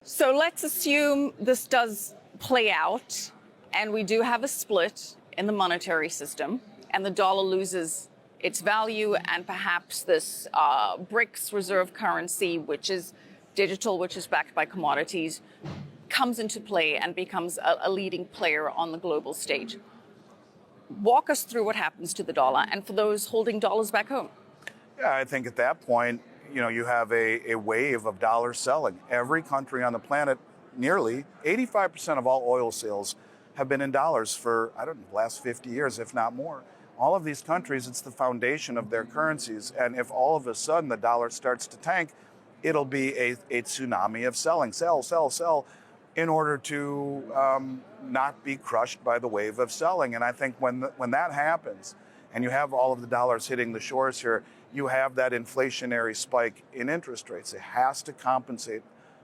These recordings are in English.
So let's assume this does play out and we do have a split in the monetary system and the dollar loses its value and perhaps this BRICS reserve currency, which is digital, which is backed by commodities, comes into play and becomes a leading player on the global stage. Walk us through what happens to the dollar and for those holding dollars back home. Yeah, I think at that point, you have a wave of dollar selling. Every country on the planet, nearly 85% of all oil sales have been in dollars for, the last 50 years, if not more. All of these countries, it's the foundation of their currencies. And if all of a sudden the dollar starts to tank, it'll be a tsunami of selling, sell, in order to not be crushed by the wave of selling. And I think when that happens, and you have all of the dollars hitting the shores here, you have that inflationary spike in interest rates. It has to compensate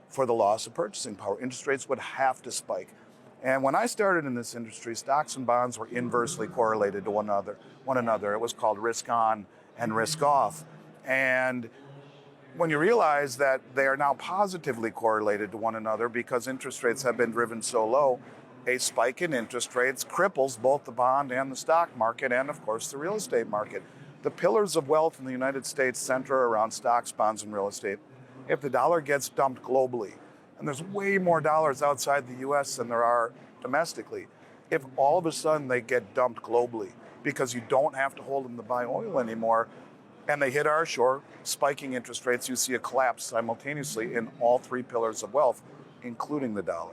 for the loss of purchasing power. Interest rates would have to spike. And when I started in this industry, stocks and bonds were inversely correlated to one another. It was called risk on and risk off. And when you realize that they are now positively correlated to one another because interest rates have been driven so low, a spike in interest rates cripples both the bond and the stock market and, of course, the real estate market. The pillars of wealth in the United States center around stocks, bonds, and real estate. If the dollar gets dumped globally, and there's way more dollars outside the U.S. than there are domestically, if all of a sudden they get dumped globally because you don't have to hold them to buy oil anymore, and they hit our shore, spiking interest rates, you see a collapse simultaneously in all three pillars of wealth, including the dollar.